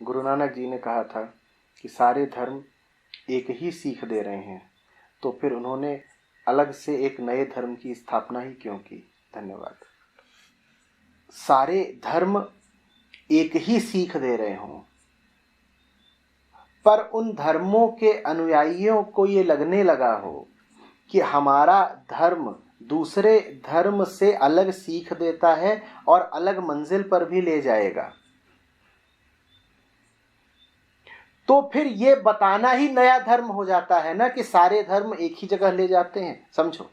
गुरु नानक जी ने कहा था कि सारे धर्म एक ही सीख दे रहे हैं, तो फिर उन्होंने अलग से एक नए धर्म की स्थापना ही क्यों की? धन्यवाद। सारे धर्म एक ही सीख दे रहे हों, पर उन धर्मों के अनुयायियों को ये लगने लगा हो कि हमारा धर्म दूसरे धर्म से अलग सीख देता है और अलग मंजिल पर भी ले जाएगा, तो फिर ये बताना ही नया धर्म हो जाता है ना कि सारे धर्म एक ही जगह ले जाते हैं। समझो,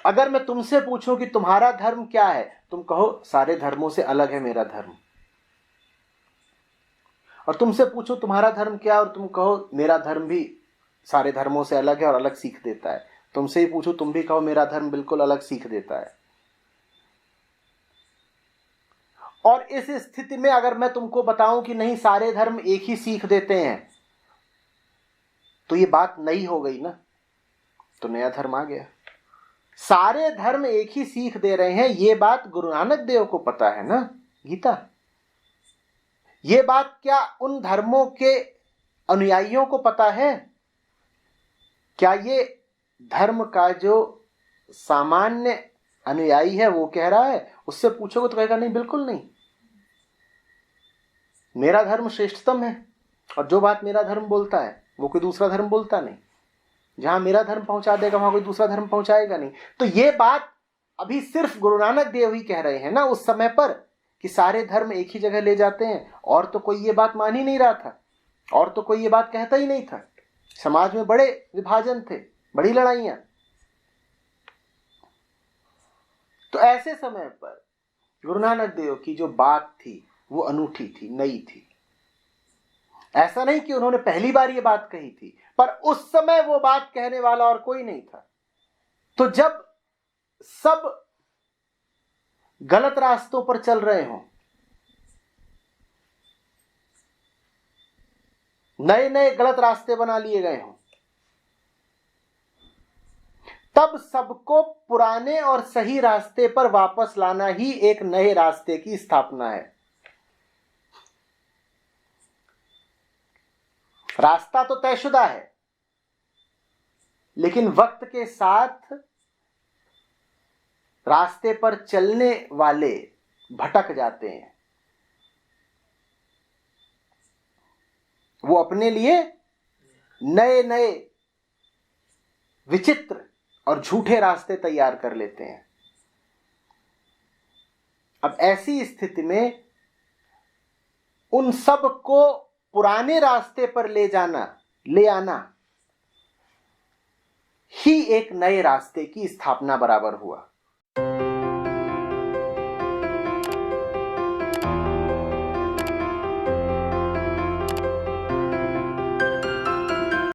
अगर मैं तुमसे पूछूं कि तुम्हारा धर्म क्या है, तुम कहो सारे धर्मों से अलग है मेरा धर्म, और तुमसे पूछो तुम्हारा धर्म क्या, और तुम कहो मेरा धर्म भी सारे धर्मों से अलग है और अलग सीख देता है। तुमसे ही पूछो, तुम भी कहो मेरा धर्म बिल्कुल अलग सीख देता है। और इस स्थिति में अगर मैं तुमको बताऊं कि नहीं सारे धर्म एक ही सीख देते हैं, तो ये बात नई हो गई ना, तो नया धर्म आ गया। सारे धर्म एक ही सीख दे रहे हैं, ये बात गुरु नानक देव को पता है ना, गीता। ये बात क्या उन धर्मों के अनुयायियों को पता है? क्या ये धर्म का जो सामान्य अनुयायी है वो कह रहा है? उससे पूछोगे तो कहेगा नहीं, बिल्कुल नहीं, मेरा धर्म श्रेष्ठतम है, और जो बात मेरा धर्म बोलता है वो कोई दूसरा धर्म बोलता नहीं। जहां मेरा धर्म पहुंचा देगा वहां कोई दूसरा धर्म पहुंचाएगा नहीं। तो ये बात अभी सिर्फ गुरु नानक देव ही कह रहे हैं ना उस समय पर, कि सारे धर्म एक ही जगह ले जाते हैं, और तो कोई ये बात मान ही नहीं रहा था, और तो कोई ये बात कहता ही नहीं था। समाज में बड़े विभाजन थे, बड़ी लड़ाइयां। तो ऐसे समय पर गुरु नानक देव की जो बात थी वो अनूठी थी, नई थी। ऐसा नहीं कि उन्होंने पहली बार ये बात कही थी, पर उस समय वो बात कहने वाला और कोई नहीं था। तो जब सब गलत रास्तों पर चल रहे हों, नए नए गलत रास्ते बना लिए गए हों, तब सबको पुराने और सही रास्ते पर वापस लाना ही एक नए रास्ते की स्थापना है। रास्ता तो तयशुदा है, लेकिन वक्त के साथ रास्ते पर चलने वाले भटक जाते हैं। वो अपने लिए नए नए विचित्र और झूठे रास्ते तैयार कर लेते हैं। अब ऐसी स्थिति में उन सब को पुराने रास्ते पर ले आना ही एक नए रास्ते की स्थापना बराबर हुआ।